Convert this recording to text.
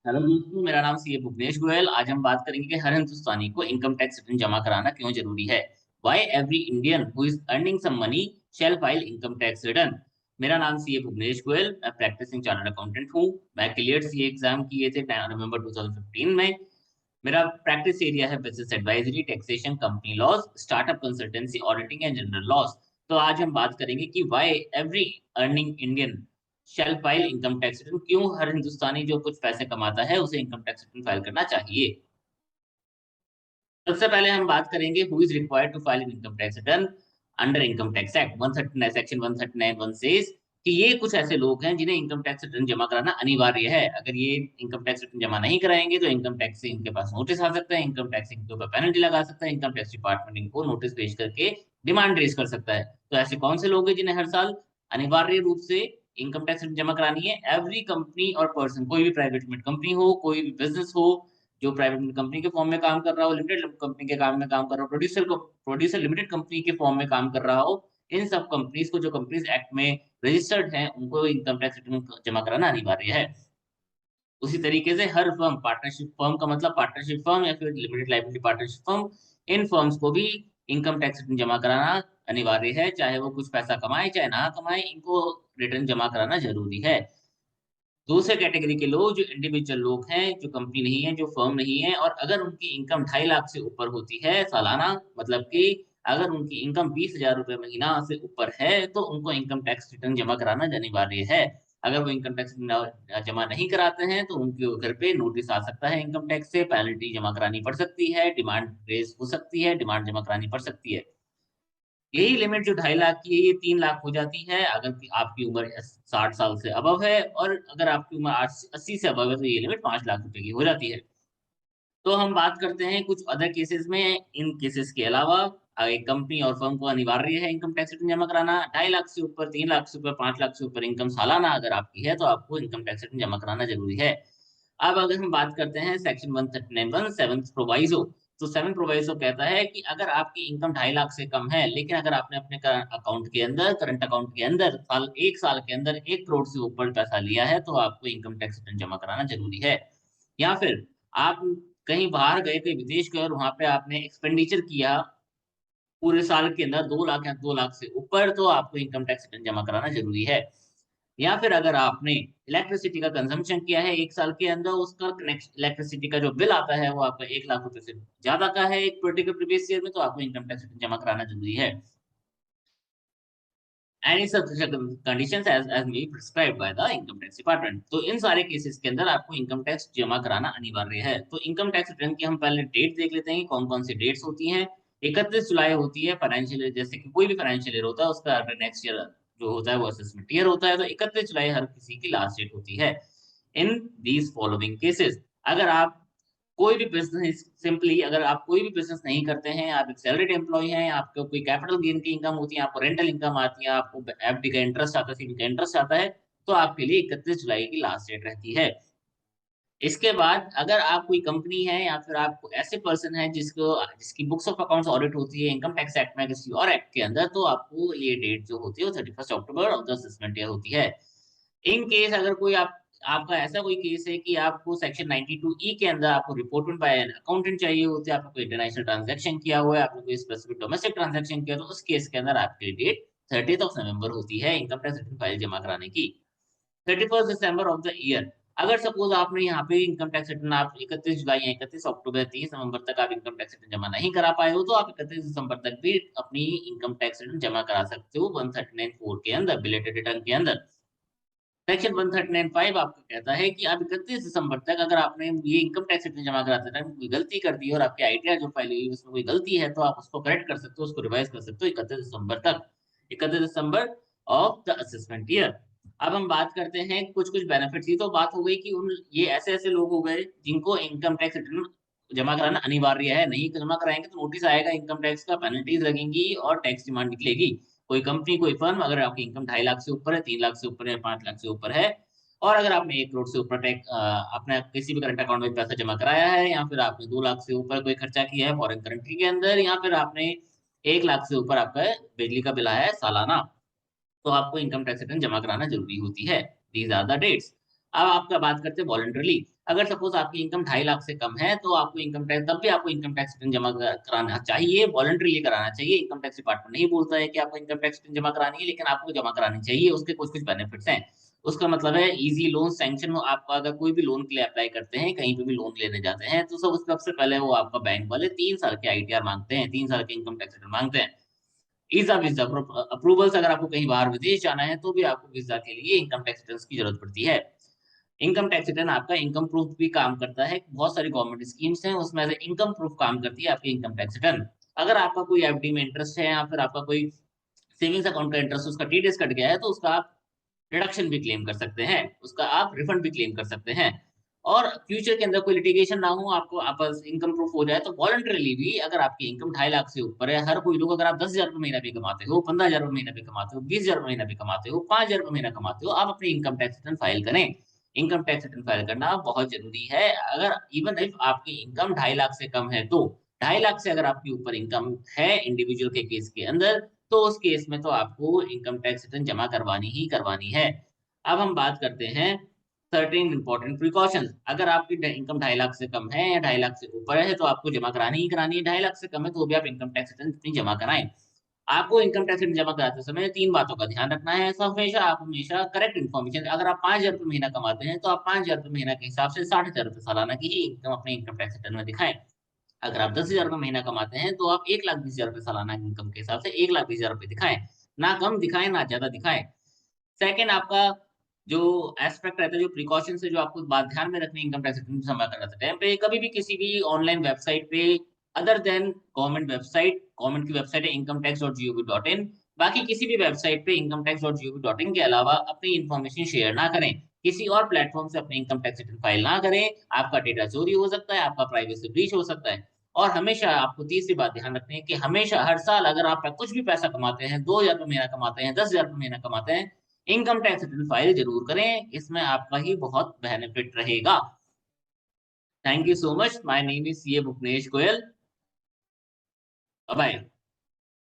Hello दोस्तों, मेरा नाम सी ए भुवनेश गोयल। आज हम बात करेंगे कि हर हिंदुस्तानी को इनकम टैक्स रिटर्न जमा कराना क्यों जरूरी है। Why every Indian who is earning some money shall file income tax return। मेरा नाम सी ए भुवनेश गोयल, मैं प्रैक्टिसिंग चार्टर्ड अकाउंटेंट हूँ। मैं क्लियर सी एग्जाम किए थे नवंबर 2015 में। मेरा प्रैक्टिस एरिया है business advisory, taxation, company laws, startup consultancy, auditing and general laws. तो आज हम बात करेंगे कि why every earning Indian shall file income tax return. क्यों हर हिंदुस्तानी जो कुछ पैसे कमाता है उसे इनकम टैक्स रिटर्न फाइल करना चाहिए। सबसे पहले हम बात करेंगे who is required to file income tax return under income tax act 139 section 139(1) says कि ये कुछ ऐसे लोग हैं जिन्हें इनकम टैक्स रिटर्न जमा कराना अनिवार्य है। अगर ये इनकम टैक्स रिटर्न जमा नहीं कराएंगे तो इनकम टैक्स से इनके पास नोटिस आ सकता है, इनकम टैक्स इनके ऊपर पेनल्टी लगा सकता है, इनकम टैक्स डिपार्टमेंट इनको नोटिस भेज करके डिमांड रेज कर सकता है। तो ऐसे कौन से लोग हैं जिन्हें हर साल अनिवार्य रूप से इनकम टैक्स रिटर्न जमा करानी है। एवरी कंपनी और पर्सन, कोई भी प्राइवेट लिमिटेड कंपनी हो, कोई भी बिजनेस हो जो प्राइवेट कंपनी के फॉर्म में काम कर रहा हो, लिमिटेड कंपनी के काम में काम कर रहा हो, प्रोड्यूसर लिमिटेड कंपनी के फॉर्म में काम कर रहा हो, इन सब कंपनीज को, जो कंपनीज एक्ट में रजिस्टर्ड हैं, उनको इनकम टैक्स रिटर्न जमा कराना अनिवार्य है। उसी तरीके से हर फर्म, पार्टनरशिप फर्म का मतलब पार्टनरशिप फर्म या फिर लिमिटेड लाइबिलिटी पार्टनरशिप फर्म, इन फर्म्स को भी इनकम टैक्स रिटर्न जमा कराना अनिवार्य है। चाहे वो कुछ पैसा कमाए चाहे ना कमाए, इनको रिटर्न जमा कराना जरूरी है। दूसरे कैटेगरी के लोग जो इंडिविजुअल लोग हैं, जो कंपनी नहीं है, जो फर्म नहीं है, और अगर उनकी इनकम 2.5 लाख से ऊपर होती है सालाना, मतलब कि अगर उनकी इनकम 20,000 रुपए महीना से ऊपर है, तो उनको इनकम टैक्स रिटर्न जमा कराना अनिवार्य है। अगर वो इनकम टैक्स जमा नहीं कराते हैं तो उनके घर पे नोटिस आ सकता है, इनकम टैक्स से पेनल्टी जमा करानी पड़ सकती है, डिमांड रेज हो सकती है, डिमांड जमा करानी पड़ सकती है। यही लिमिट जो 2.5 लाख की है, ये 3 लाख हो जाती है अगर आपकी उम्र 60 साल से अबव है, और अगर आपकी उम्र 80 से अबव है तो ये लिमिट 5 लाख रुपए की हो जाती है। तो हम बात करते हैं कुछ अदर केसेस में। इन केसेस के अलावा एक कंपनी और फर्म को अनिवार्य है इनकम टैक्स रिटर्न जमा कराना। 2.5 लाख से ऊपर, 3 लाख से ऊपर, 5 लाख से ऊपर इनकम सालाना अगर आपकी है तो आपको इनकम टैक्स रिटर्न जमा कराना जरूरी है। अब अगर हम बात करते हैं सेक्शन 139(1) सेवंथ प्रोवाइजो। तो सेवन प्रोवाइजो कहता है कि अगर आपकी इनकम 2.5 लाख से कम है, लेकिन अगर आपने अपने अकाउंट के अंदर, करंट अकाउंट के अंदर एक साल के अंदर 1 करोड़ से ऊपर पैसा लिया है, तो आपको इनकम टैक्स रिटर्न जमा कराना जरूरी है। या फिर आप कहीं बाहर गए, कहीं विदेश गए और वहां पे आपने एक्सपेंडिचर किया पूरे साल के अंदर 2 लाख या 2 लाख से ऊपर, तो आपको इनकम टैक्स रिटर्न जमा कराना जरूरी है। या फिर अगर आपने इलेक्ट्रिसिटी का कंजम्पशन किया है 1 साल के अंदर, उसका इलेक्ट्रिसिटी का जो बिल आता है वो आपका 1 लाख रुपए से ज्यादा का है एक पर्टिकुलर प्रीवियस ईयर में, तो आपको इनकम टैक्स रिटर्न जमा कराना जरूरी है। Any such conditions as may be prescribed by the income tax department। तो इन सारे केसेस के अंदर आपको इनकम टैक्स जमा कराना अनिवार्य है। तो इनकम टैक्स रिटर्न की हम पहले डेट देख लेते हैं, कौन कौन सी डेट्स होती हैं। 31 जुलाई होती है फाइनेंशियल ईयर, जैसे कि कोई भी फाइनेंशियल ईयर होता है उसका नेक्स्ट ईयर जो होता है वो असेसमेंट ईयर होता है, तो 31 जुलाई हर किसी की लास्ट डेट होती है। इन दीज फॉलोइंग केसेस, अगर आप कोई भी बिजनेस, सिंपली अगर आप कोई भी बिजनेस नहीं करते हैं, आप एक सैलरीड एम्प्लॉय हैं, आपको कोई कैपिटल गेन की इनकम होती है, आपको रेंटल इनकम आती है, आपको एफडी का इंटरेस्ट आता है, सीवी का इंटरेस्ट आता है, तो आपके लिए 31 जुलाई की लास्ट डेट रहती है। इसके बाद अगर आप कोई कंपनी है या फिर आप ऐसे पर्सन है जिसकी बुक्स ऑफ अकाउंट्स ऑडिट होती है इनकम टैक्स एक्ट में किसी और एक्ट के अंदर, तो आपको ये डेट जो होती है वो 31 अक्टूबर ऑफ द असेसमेंट ईयर होती है। इन केस अगर कोई आपका ऐसा कोई केस है कि आपको सेक्शन 92 ई के अंदर आपको रिपोर्टमेंट बाय एन अकाउंटेंट चाहिए होती है, आपने कोई इंटरनेशनल ट्रांजैक्शन किया हुआ है, आपने कोई स्पेसिफिक डोमेस्टिक ट्रांजैक्शन किया, तो उस केस के अंदर आपकी डेट 30 नवंबर होती है इनकम टैक्स रिटर्न फाइल जमा कराने की। 31 दिसंबर ऑफ द ईयर, अगर सपोज आपने यहाँ पे इनकम टैक्स रिटर्न आप 31 जुलाई या 31 अक्टूबर, 30 नवंबर तक आप इनकम टैक्स रिटर्न जमा नहीं करा पाए हो, तो आप 31 दिसंबर तक भी अपनी इनकम टैक्स रिटर्न जमा करा सकते हो 139(4) के अंदर, बिलेटेड रिटर्न के अंदर। सेक्शन 139(5) आपको कहता है कि आप 31 दिसंबर तक अगर आपने ये इनकम टैक्स रिटर्न जमा कराते टाइम कोई गलती कर दी और आपकी आईटीआर जो फाइल हुई है उसमें कोई गलती है, तो आप उसको करेक्ट कर सकते हो, उसको रिवाइज कर सकते हो 31 दिसंबर तक, 31 December of the assessment year. अब हम बात करते हैं कुछ कुछ बेनिफिट्स की। तो बात हो गई कि उन ये ऐसे ऐसे लोग हो गए जिनको इनकम टैक्स रिटर्न जमा कराना अनिवार्य है, नहीं जमा कराएंगे तो नोटिस आएगा इनकम टैक्स का, पेनल्टीज लगेंगी और टैक्स डिमांड निकलेगी। कोई कंपनी, कोई फर्म, अगर आपकी इनकम 2.5 लाख से ऊपर है, 3 लाख से ऊपर है, 5 लाख से ऊपर है, और अगर आपने 1 करोड़ से ऊपर अपने किसी भी करंट अकाउंट में पैसा जमा कराया है, या फिर आपने 2 लाख से ऊपर कोई खर्चा किया है फॉरेन करेंसी के अंदर, या फिर आपने 1 लाख से ऊपर आपका बिजली का बिल आया है सालाना, तो आपको इनकम टैक्स रिटर्न जमा कराना जरूरी होती है। These are the dates. अब आपका बात करते हैं वॉलंटरली। अगर सपोज आपकी इनकम 2.5 लाख से कम है तो आपको इनकम टैक्स, तब भी आपको इनकम टैक्स रिटर्न जमा कराना चाहिए, वॉलंटरीली कराना चाहिए। इनकम टैक्स डिपार्टमेंट नहीं बोलता है कि आपको इनकम टैक्स रिटर्न जमा करानी है, लेकिन आपको जमा करानी चाहिए। उसके कुछ कुछ बेनिफिट्स हैं। उसका मतलब है इजी लोन सैंक्शन हो, आपका अगर कोई भी लोन के लिए अप्लाई करते हैं, कहीं पे भी लोन लेने जाते हैं, तो सबसे पहले वो आपका बैंक वाले 3 साल के आईटीआर मांगते हैं, 3 साल के इनकम टैक्स रिटर्न मांगते हैं। वीजा वीजा अप्रूवल्स, अगर आपको कहीं बाहर विदेश जाना है तो भी आपको वीजा के लिए इनकम टैक्स रिटर्न की जरूरत पड़ती है। इनकम टैक्स रिटर्न आपका इनकम प्रूफ भी काम करता है। बहुत सारी गवर्नमेंट स्कीम्स हैं, उसमें से इनकम प्रूफ काम करती है आपकी इनकम टैक्स रिटर्न। अगर आपका कोई एफडी में इंटरेस्ट है या फिर आपका कोई सेविंग्स अकाउंट का इंटरेस्ट, उसका टीडीएस कट गया है, तो उसका आप रिडक्शन भी क्लेम कर सकते हैं, उसका आप रिफंड भी क्लेम कर सकते हैं। और फ्यूचर के अंदर कोई लिटिगेशन ना हो, आपको आपस इनकम प्रूफ हो जाए, तो वॉलंटरीली भी अगर आपकी इनकम 2.5 लाख से ऊपर है, हर कोई लोग, अगर आप 10,000 रुपए महीना भी कमाते हो, 15,000 रुपए महीना भी कमाते हो, 20,000 रुपए महीना भी कमाते हो, 5,000 रुपए महीना कमाते हो, आप अपनी इनकम टैक्स रिटर्न फाइल करें। इनकम टैक्स रिटर्न फाइल करना बहुत जरूरी है। अगर इवन इफ आपकी इनकम 2.5 लाख से कम है, तो 2.5 लाख से अगर आपके ऊपर इनकम है इंडिविजुअल के केस के अंदर, तो उस केस में तो आपको इनकम टैक्स रिटर्न जमा करवानी ही करवानी है। अब हम बात करते हैं सर्टेन इंपॉर्टेंट प्रिकॉशंस। अगर आपकी इनकम 2.5 लाख से कम है या 2.5 लाख से ऊपर है, तो आपको जमा करानी ही करानी है। 2.5 लाख से कम है तो भी आप इनकम टैक्स रिटर्न अपनी जमा कराएं। आपको इनकम टैक्स रिटर्न जमा कराते समय 3 बातों का ध्यान रखना है। आप हमेशा करेक्ट इन्फॉर्मेशन, अगर आप 5,000 रुपए महीना कमाते हैं, तो आप 5,000 रुपए महीना के हिसाब से 60,000 रुपए सालाना की ही इनकम अपने इनकम टैक्स रिटर्न में दिखाएं। अगर आप 10,000 रुपए महीना कमाते हैं, तो आप 1,20,000 रुपए सालाना इनकम के हिसाब से 1,20,000 रुपए दिखाएं। ना कम दिखाएं, ना ज्यादा दिखाएं। सेकंड, आपका जो एस्पेक्ट रहता है, जो प्रिकॉशन है, जो आपको बात ध्यान में रखनी है इनकम टैक्स रिटर्न जमा करते टाइम पे, कभी भी किसी भी ऑनलाइन वेबसाइट पे other than government website, government की वेबसाइट है incometax.gov.in, बाकी किसी भी वेबसाइट पे incometax.gov.in के अलावा अपनी इन्फॉर्मेशन शेयर ना करें। किसी और प्लेटफॉर्म से अपनी इनकम टैक्स रिटर्न फाइल ना करें। आपका डेटा चोरी हो सकता है, आपका प्राइवेसी ब्रीच हो सकता है। और हमेशा आपको तीसरी बात ध्यान रखनी है कि हमेशा हर साल अगर आप कुछ भी पैसा कमाते हैं, 2,000 रुपए महीना कमाते हैं, 10,000 रुपए महीना कमाते हैं, इनकम टैक्स रिटर्न फाइल जरूर करें। इसमें आपका ही बहुत बेनिफिट रहेगा। Thank you so much. My name is CA Bhuvnesh Goyal. Bye.